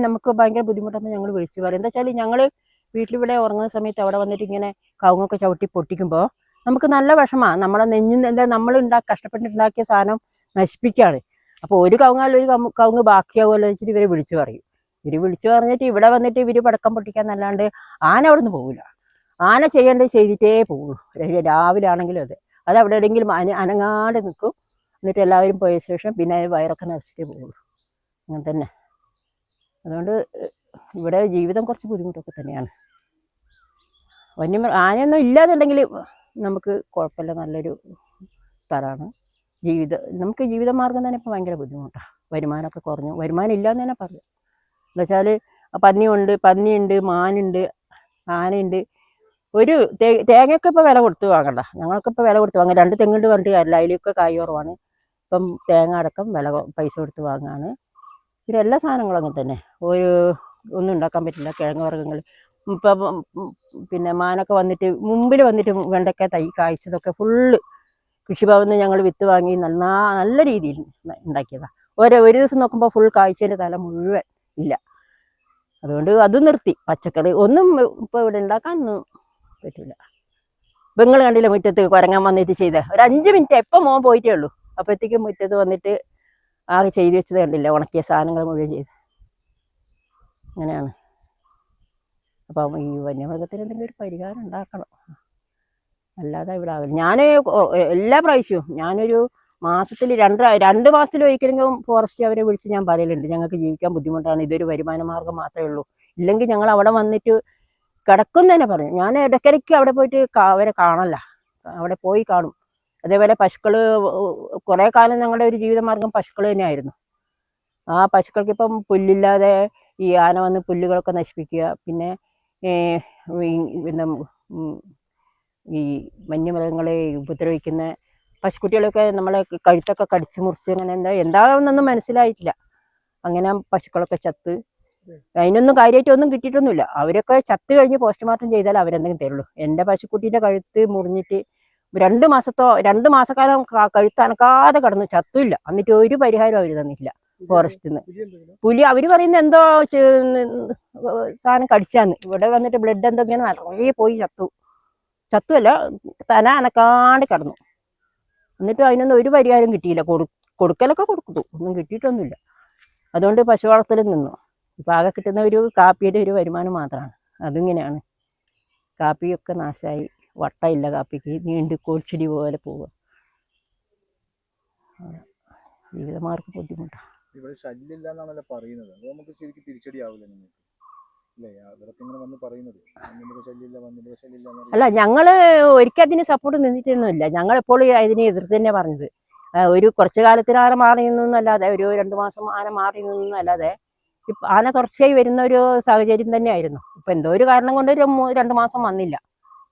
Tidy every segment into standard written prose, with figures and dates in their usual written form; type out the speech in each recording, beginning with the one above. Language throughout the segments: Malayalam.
നമുക്ക് ഭയങ്കര ബുദ്ധിമുട്ടാകുമ്പോൾ ഞങ്ങൾ വിളിച്ചു പറയും. എന്താ വെച്ചാൽ ഞങ്ങൾ വീട്ടിലിവിടെ ഉറങ്ങുന്ന സമയത്ത് അവിടെ വന്നിട്ട് ഇങ്ങനെ കവുങ്ങൊക്കെ ചവിട്ടി പൊട്ടിക്കുമ്പോൾ നമുക്ക് നല്ല വിഷമമാണ്. നമ്മളെ നെഞ്ഞിൽ എന്താ നമ്മൾ കഷ്ടപ്പെട്ടുണ്ടാക്കിയ സാധനം നശിപ്പിക്കുകയാണ്. അപ്പോൾ ഒരു കവുങ്ങാൽ ഒരു കവുങ്ങ് ബാക്കിയാവുമല്ലോ വെച്ചിട്ട് ഇവരെ വിളിച്ചു പറയും. ഇവർ വിളിച്ചു പറഞ്ഞിട്ട് ഇവിടെ വന്നിട്ട് ഇവർ പടക്കം പൊട്ടിക്കാന്നല്ലാണ്ട് ആന അവിടെ നിന്ന് പോകില്ല. ആന ചെയ്യേണ്ടത് ചെയ്തിട്ടേ പോകുള്ളൂ. രാവിലെ ആണെങ്കിലും അത് അവിടെ എവിടെയെങ്കിലും അനങ്ങാണ്ട് നിൽക്കും. എന്നിട്ട് എല്ലാവരും പോയ ശേഷം പിന്നെ വയറൊക്കെ നിറച്ചിട്ടേ പോകുള്ളൂ. അങ്ങനെ തന്നെ. അതുകൊണ്ട് ഇവിടെ ജീവിതം കുറച്ച് ബുദ്ധിമുട്ടൊക്കെ തന്നെയാണ്. ആനയൊന്നും ഇല്ലാന്നുണ്ടെങ്കിൽ നമുക്ക് കുഴപ്പമില്ല, നല്ലൊരു സ്ഥലമാണ്. നമുക്ക് ജീവിതമാർഗം തന്നെ ഇപ്പോൾ ഭയങ്കര ബുദ്ധിമുട്ടാണ്. വരുമാനമൊക്കെ കുറഞ്ഞു. വരുമാനം ഇല്ലയെന്ന് തന്നെ പറയാം. എന്താ വെച്ചാൽ പന്നിയുണ്ട്, മാനുണ്ട്, ആനയുണ്ട്. ഒരു തേങ്ങയൊക്കെ ഇപ്പോൾ വില കൊടുത്ത് വാങ്ങണ്ട. ഞങ്ങൾക്കിപ്പോൾ വില കൊടുത്ത് വാങ്ങാം. 2 തെങ്ങുണ്ട് പറഞ്ഞിട്ട് കാര്യമില്ല. അതിലൊക്കെ കായ് കുറവാണ്. ഇപ്പം തേങ്ങ അടക്കം പൈസ കൊടുത്ത് വാങ്ങാണ്. പിന്നെ എല്ലാ സാധനങ്ങളും അങ്ങനെ തന്നെ. ഒന്നും ഉണ്ടാക്കാൻ പറ്റില്ല. കിഴങ്ങ് വർഗ്ഗങ്ങൾ ഇപ്പം പിന്നെ മാനൊക്കെ വന്നിട്ട് മുമ്പിൽ വന്നിട്ട് വെണ്ടയ്ക്ക തൈ കായ്ച്ചതൊക്കെ ഫുള്ള് കൃഷിഭവനിൽ നിന്ന് ഞങ്ങൾ വിത്ത് വാങ്ങി നല്ല രീതിയിൽ ഉണ്ടാക്കിയതാണ്. ഒരു ദിവസം നോക്കുമ്പോൾ ഫുൾ കായ്ച്ചതിൻ്റെ തല മുഴുവൻ ഇല്ല. അതുകൊണ്ട് അതും നിർത്തി. പച്ചക്കറി ഒന്നും ഇപ്പോൾ ഇവിടെ ഉണ്ടാക്കാനൊന്നും പറ്റില്ല. നിങ്ങൾ കണ്ടില്ല മുറ്റത്ത് കുരങ്ങാൻ വന്നിട്ട് ഒരു 5 മിനിറ്റ് എപ്പോൾ മോൻ പോയിട്ടേ ഉള്ളൂ. അപ്പോഴത്തേക്കും മുറ്റത്ത് വന്നിട്ട് ആകെ ചെയ്ത് വെച്ചത് കണ്ടില്ല. ഉണക്കിയ സാധനങ്ങൾ മുഴുവൻ ചെയ്ത്. അങ്ങനെയാണ്. അപ്പം ഈ വന്യമൃഗത്തിന് എന്തെങ്കിലും ഒരു പരിഹാരം ഉണ്ടാക്കണം. അല്ലാതെ ഇവിടെ ആവില്ല. ഞാൻ എല്ലാ പ്രാവശ്യവും ഞാനൊരു മാസത്തിൽ 2 മാസത്തിൽ ഒരിക്കലെങ്കിലും ഫോറസ്റ്റ് അവരെ വിളിച്ച് ഞാൻ പറയലുണ്ട്, ഞങ്ങൾക്ക് ജീവിക്കാൻ ബുദ്ധിമുട്ടാണ്, ഇതൊരു വരുമാന മാർഗം മാത്രമേ ഉള്ളൂ. ഇല്ലെങ്കിൽ ഞങ്ങൾ അവിടെ വന്നിട്ട് കിടക്കും തന്നെ പറഞ്ഞു. ഞാൻ ഇടയ്ക്കിടയ്ക്ക് അവിടെ പോയിട്ട് അവരെ കാണല്ല, അവിടെ പോയി കാണും. അതേപോലെ പശുക്കൾ കുറേ കാലം ഞങ്ങളുടെ ഒരു ജീവിതമാർഗം പശുക്കൾ തന്നെയായിരുന്നു. ആ പശുക്കൾക്ക് ഇപ്പം പുല്ലില്ലാതെ ഈ ആന വന്ന് പുല്ലുകളൊക്കെ നശിപ്പിക്കുക. പിന്നെ പിന്നെ ഈ വന്യമൃഗങ്ങളെ ഉപദ്രവിക്കുന്ന പശുക്കുട്ടികളൊക്കെ നമ്മളെ കഴുത്തൊക്കെ കടിച്ച് മുറിച്ച് അങ്ങനെ എന്താണെന്നൊന്നും മനസ്സിലായിട്ടില്ല. അങ്ങനെ പശുക്കളൊക്കെ ചത്ത്. അതിനൊന്നും കാര്യമായിട്ടൊന്നും കിട്ടിയിട്ടൊന്നുമില്ല. അവരൊക്കെ ചത്ത് കഴിഞ്ഞ് പോസ്റ്റ്മോർട്ടം ചെയ്താൽ അവരെന്തെങ്കിലും തരുള്ളൂ. എൻ്റെ പശുക്കുട്ടീൻ്റെ കഴുത്ത് മുറിഞ്ഞിട്ട് 2 മാസക്കാലം കഴുത്ത് അനക്കാതെ കിടന്നു, ചത്തുമില്ല. എന്നിട്ട് ഒരു പരിഹാരം അവർ തന്നിട്ടില്ല ഫോറസ്റ്റിൽ നിന്ന്. പുലി അവർ പറയുന്നത് എന്തോ സാധനം കടിച്ചാന്ന്. ഇവിടെ വന്നിട്ട് ബ്ലഡ് എന്തൊക്കെയാണ് നിറയെ പോയി ചത്തുമല്ല, തല അനക്കാണ്ട് കിടന്നു. എന്നിട്ടും അതിനൊന്നും ഒരു പരിഹാരം കിട്ടിയില്ല. കൊടുക്കലൊക്കെ കൊടുത്തു, ഒന്നും കിട്ടിയിട്ടൊന്നുമില്ല. അതുകൊണ്ട് പശു വളർത്തൽ നിന്നു. ഇപ്പം ആകെ കിട്ടുന്ന ഒരു കാപ്പിയുടെ ഒരു വരുമാനം മാത്രമാണ്. അതിങ്ങനെയാണ്. കാപ്പിയൊക്കെ നാശമായി, വട്ടമില്ല കാപ്പിക്ക്, നീണ്ട് കോൽച്ചെടി പോലെ പോവുക. ജീവിതമാർഗം ബുദ്ധിമുട്ടാണ്. ഇവിടെ ശല്യമില്ല എന്നാണല്ലോ പറയുന്നത്. അത് നമുക്ക് ശരിക്കും തിരിച്ചടിയാവില്ല നിങ്ങൾക്ക്? അല്ല, ഞങ്ങള് ഒരിക്കൽ അതിന് സപ്പോർട്ട് നിന്നിട്ടൊന്നുമില്ല. ഞങ്ങളെപ്പോഴും അതിനെ എതിർത്ത് തന്നെ പറഞ്ഞത്. ഒരു കുറച്ചു കാലത്തിന് ആന മാറി നിന്നല്ലാതെ, ഒരു 2 മാസം ആന മാറി നിന്നല്ലാതെ ആന തുടർച്ചയായി വരുന്ന ഒരു സാഹചര്യം തന്നെയായിരുന്നു. ഇപ്പം എന്തോ ഒരു കാരണം കൊണ്ട് 2 മാസം വന്നില്ല.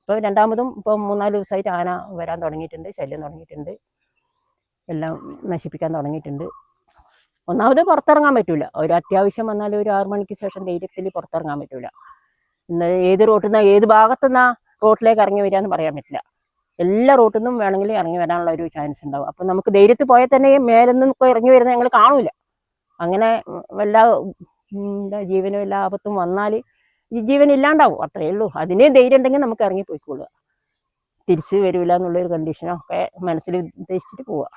ഇപ്പം രണ്ടാമതും ഇപ്പം 3-4 ദിവസമായിട്ട് ആന വരാൻ തുടങ്ങിയിട്ടുണ്ട്, ശല്യം തുടങ്ങിയിട്ടുണ്ട്, എല്ലാം നശിപ്പിക്കാൻ തുടങ്ങിയിട്ടുണ്ട്. ഒന്നാമത് പുറത്തിറങ്ങാൻ പറ്റില്ല. ഒരു അത്യാവശ്യം വന്നാൽ ഒരു 6 മണിക്ക് ശേഷം ധൈര്യത്തിൽ പുറത്തിറങ്ങാൻ പറ്റില്ല. ഇന്ന് ഏത് റോട്ടിൽ നിന്നാ ഏത് ഭാഗത്തുനിന്നാ റോട്ടിലേക്ക് ഇറങ്ങി വരികയെന്ന് പറയാൻ പറ്റില്ല. എല്ലാ റോട്ടിൽ നിന്നും വേണമെങ്കിൽ ഇറങ്ങി വരാനുള്ള ഒരു ചാൻസ് ഉണ്ടാവും. അപ്പം നമുക്ക് ധൈര്യത്തിൽ പോയാൽ തന്നെ മേലൊന്നും ഇറങ്ങി വരുന്നത് ഞങ്ങൾ കാണൂല. അങ്ങനെ ജീവനും എല്ലാ ആപത്തും വന്നാൽ ജീവൻ ഇല്ലാണ്ടാവും, അത്രയേ ഉള്ളൂ. അതിനെ ധൈര്യം ഉണ്ടെങ്കിൽ നമുക്ക് ഇറങ്ങി പോയിക്കൊള്ളുക. തിരിച്ച് വരില്ല എന്നുള്ളൊരു കണ്ടീഷനൊക്കെ മനസ്സിൽ ഉദ്ദേശിച്ചിട്ട് പോവുക.